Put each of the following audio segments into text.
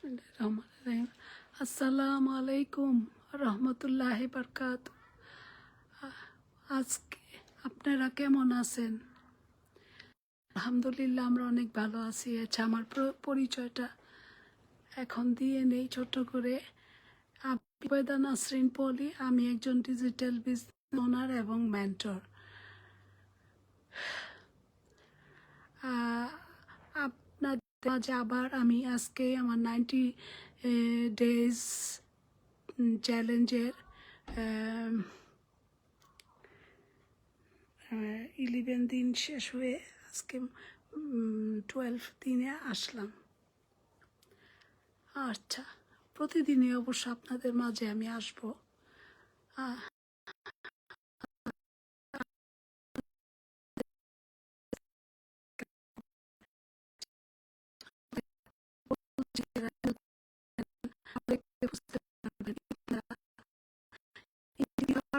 রহমানির আসসালামু আলাইকুম রহমতুল্লাহি বরকাত। আজকে আপনারা কেমন আছেন? আলহামদুলিল্লাহ আমরা অনেক ভালো আছি। আচ্ছা, আমার পরিচয়টা এখন দিয়ে নেই ছোট করে। আমি বেদা নাসরিন পলি, আমি একজন ডিজিটাল বিজনেস ওনার এবং মেন্টর। আপনাদের মাঝে আবার আমি আজকে আমার 90 ডেজ চ্যালেঞ্জের 11 দিন শেষ হয়ে আজকে 12 দিনে আসলাম। আচ্ছা, প্রতিদিনই অবশ্য আপনাদের মাঝে আমি আসবো।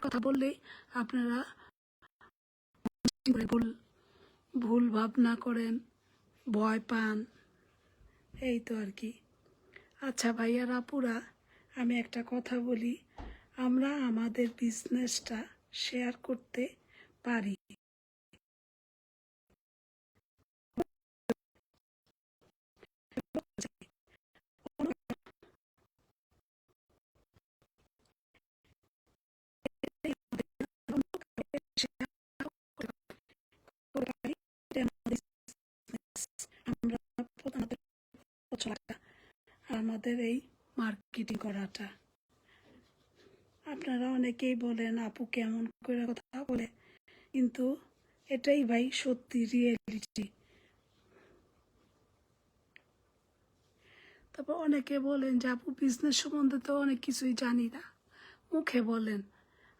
কথা বললেই আপনারা ভুল ভাবনা করেন, ভয় পান, এই তো আর কি। আচ্ছা ভাইয়ার আপুরা, আমি একটা কথা বলি, আমরা আমাদের বিজনেসটা শেয়ার করতে পারি। আমরা আমাদের এই মার্কেটিং করাটা, আপনারা অনেকেই বলেন আপু কেমন করে কথা বলে, কিন্তু এটাই ভাই সত্যি রিয়েলিটি। তারপর অনেকে বলেন যে আপু বিজনেস সম্বন্ধে তো অনেক কিছুই জানি না, মুখে বলেন।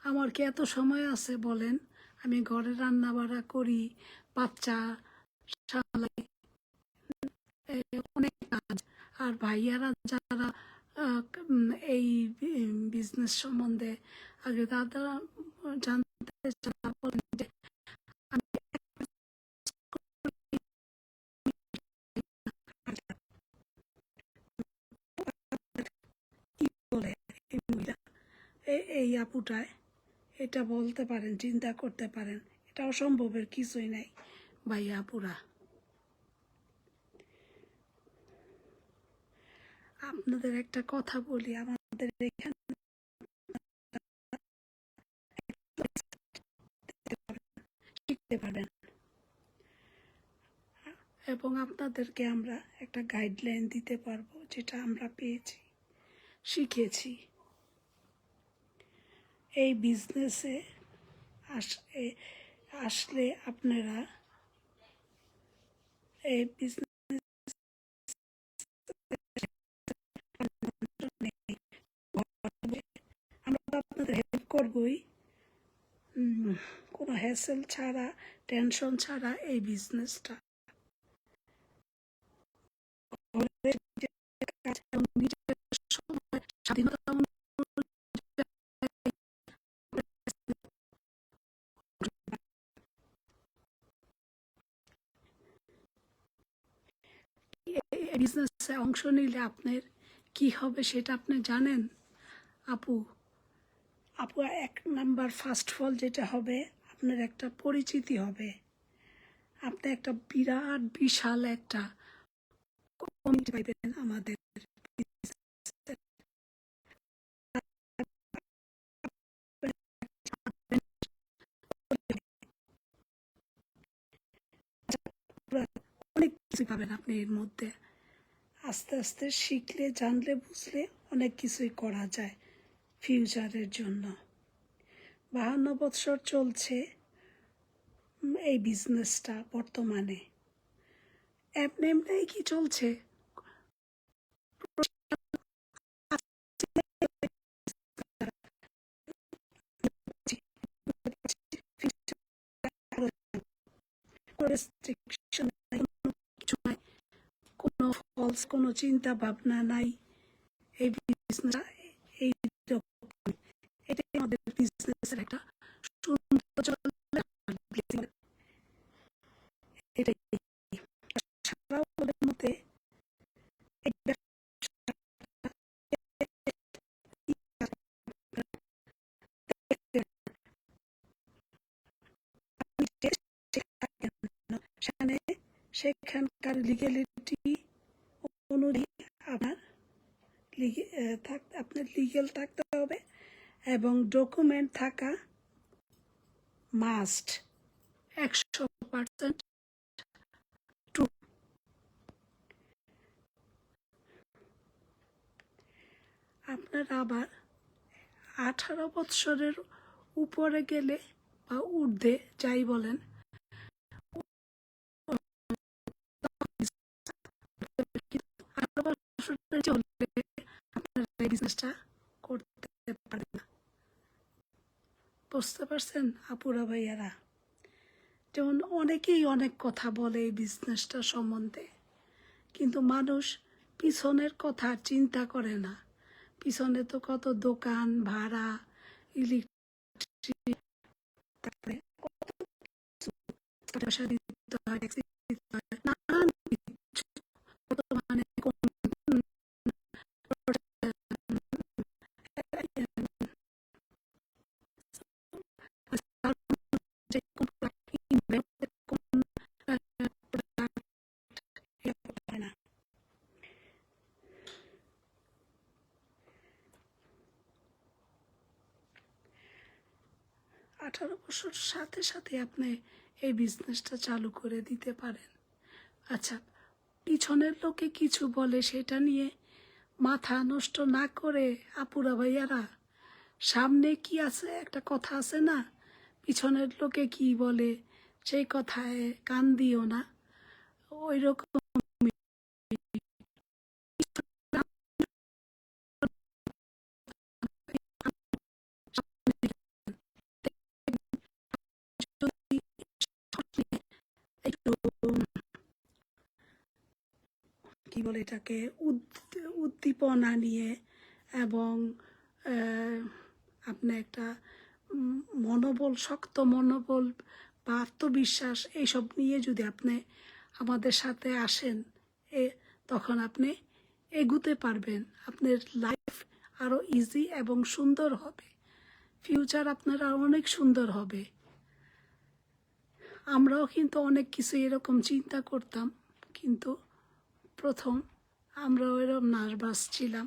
আমার কি এত সময় আছে বলেন? আমি ঘরে রান্না বাড়া করি, বাচ্চা সামলাই, অনেক কাজ। আর ভাইয়ারা যারা এই বিজনেস সম্বন্ধে আগে তারা জানতে বলেন যে আমি কি বলে এই মহিলা, এই আপুটায় এটা বলতে পারেন, চিন্তা করতে পারেন, এটা অসম্ভবের কিছুই নাই ভাইয়া আপুরা। আপনাদের একটা কথা বলি, আমাদের এখানে শিখতে পারবেন এবং আপনাদেরকে আমরা একটা গাইডলাইন দিতে পারবো, যেটা আমরা পেয়েছি, শিখেছি। এই বিজনেসে আসলে আপনারা এই বিজনেস আমরা তো আপনাদের হেল্প করবই, কোনো হ্যাসেল ছাড়া, টেনশন ছাড়া এই বিজনেসটা স্বাধীনতা বিজনেসে অংশ নিলে আপনার কি হবে সেটা আপনি জানেন আপু? আপু, 1 নাম্বার ফার্স্ট ফল যেটা হবে, আপনার একটা পরিচিতি হবে। আপনি একটা বিরাট বিশাল একটা কমিটি পাইবেন আমাদের। অনেক কিছু পাবেন আপনি এর মধ্যে। আস্তে আস্তে শিখলে, জানলে, বুঝলে অনেক কিছুই করা যায় ফিউচারের জন্য। 52 বছর চলছে এই বিজনেসটা বর্তমানে। এমনি কি চলছে? কোনো ফলস, কোনো চিন্তা ভাবনা নাই। এই বিজনেস এই এটাই আমাদের বিজনেসের একটা সৌন্দর্য, এটাই। সারা মতে সেখানকার লিগ্যালিটি অনুযায়ী আপনার লিগ্যাল থাকতে হবে এবং ডকুমেন্ট থাকা মাস্ট 100% ট্রু। আপনার আবার 18 বৎসরের উপরে গেলে বা ঊর্ধ্বে যাই বলেন, 18 বছরের নিচে হলে আপনারা এই বিজনেসটা করতে পারেন না। বুঝতে পারছেন আপুরা ভাইয়ারা? যেমন অনেকেই অনেক কথা বলে এই বিজনেসটা সম্বন্ধে, কিন্তু মানুষ পিছনের কথা চিন্তা করে না। পিছনে তো কত দোকান ভাড়া, ইলেকট্রিক, তারপরে কত কিছু পয়সা দিতে হয়, ট্যাক্স দিতে হয়, নানান কিছু। বর্তমানে যে কোন হয় না। 18 বছর সাথে সাথে আপনি এই বিজনেসটা চালু করে দিতে পারেন। আচ্ছা, পিছনের লোকে কিছু বলে সেটা নিয়ে মাথা নষ্ট না করে আপুরা ভাইয়ারা, সামনে কি আছে, একটা কথা আছে না, পিছনের লোকে কি বলে সেই কথায় কান দিও না। ওই রকম একটু কি বলে এটাকে উদ্দীপনা নিয়ে এবং আপনি একটা মনোবল, শক্ত মনোবল বা আত্মবিশ্বাস এইসব নিয়ে যদি আপনি আমাদের সাথে আসেন, তখন আপনি এগুতে পারবেন। আপনার লাইফ আরও ইজি এবং সুন্দর হবে, ফিউচার আপনার আরও অনেক সুন্দর হবে। আমরাও কিন্তু অনেক কিছু এরকম চিন্তা করতাম, কিন্তু প্রথম আমরাও এরকম নার্ভাস ছিলাম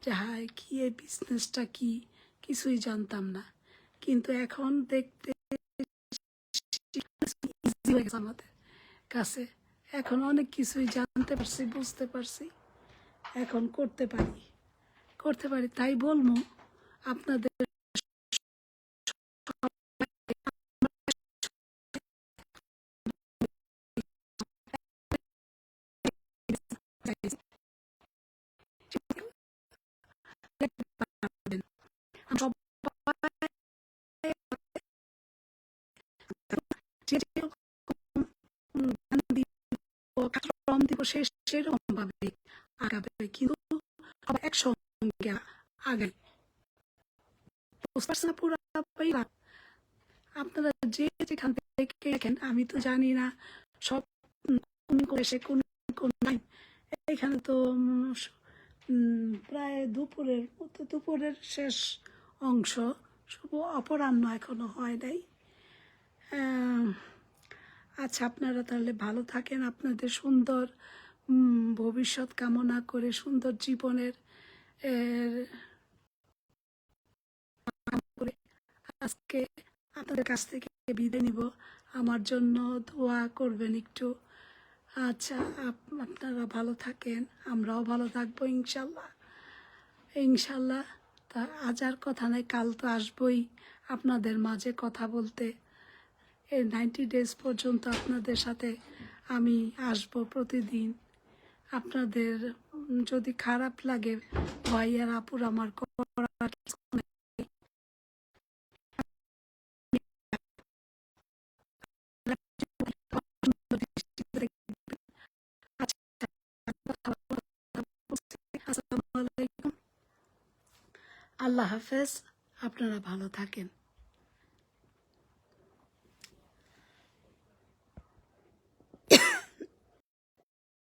যে হায় কি এই বিজনেসটা কি, কিছুই জানতাম না। কিন্তু এখন দেখতে ইজি হয়ে গেছে আমাদের কাছে, এখন অনেক কিছুই জানতে পারছি, বুঝতে পারছি, এখন করতে পারি। তাই বলবো আপনাদের জ্ঞান দিব সেরকম ভাবে আগাবে, কিন্তু একসঙ্গে আগাই। বুঝতে পারছেন পুরা ভাইয়া? আপনারা যে যেখান থেকে দেখেন, আমি তো জানি না সব সে কোন নাই। এখানে তো প্রায় দুপুরের শেষ অংশ, শুভ অপরাহ্ন এখনো হয় নাই। আচ্ছা, আপনারা তাহলে ভালো থাকেন, আপনাদের সুন্দর ভবিষ্যৎ কামনা করে সুন্দর জীবনের করে আজকে আপনাদের কাছ থেকে বিদায় নিব। আমার জন্য দোয়া করবেন একটু। আচ্ছা, আপনারা ভালো থাকেন, আমরাও ভালো থাকবো ইনশাল্লাহ। তা আজ আর কথা নাই, কাল তো আসবই আপনাদের মাঝে কথা বলতে। এই 90 ডেজ পর্যন্ত আপনাদের সাথে আমি আসব প্রতিদিন। আপনাদের যদি খারাপ লাগে ভাই আর আপুর, আমার করার কিছু নেই। আসসালামু আলাইকুম, আল্লাহ হাফেজ, আপনারা ভালো থাকেন।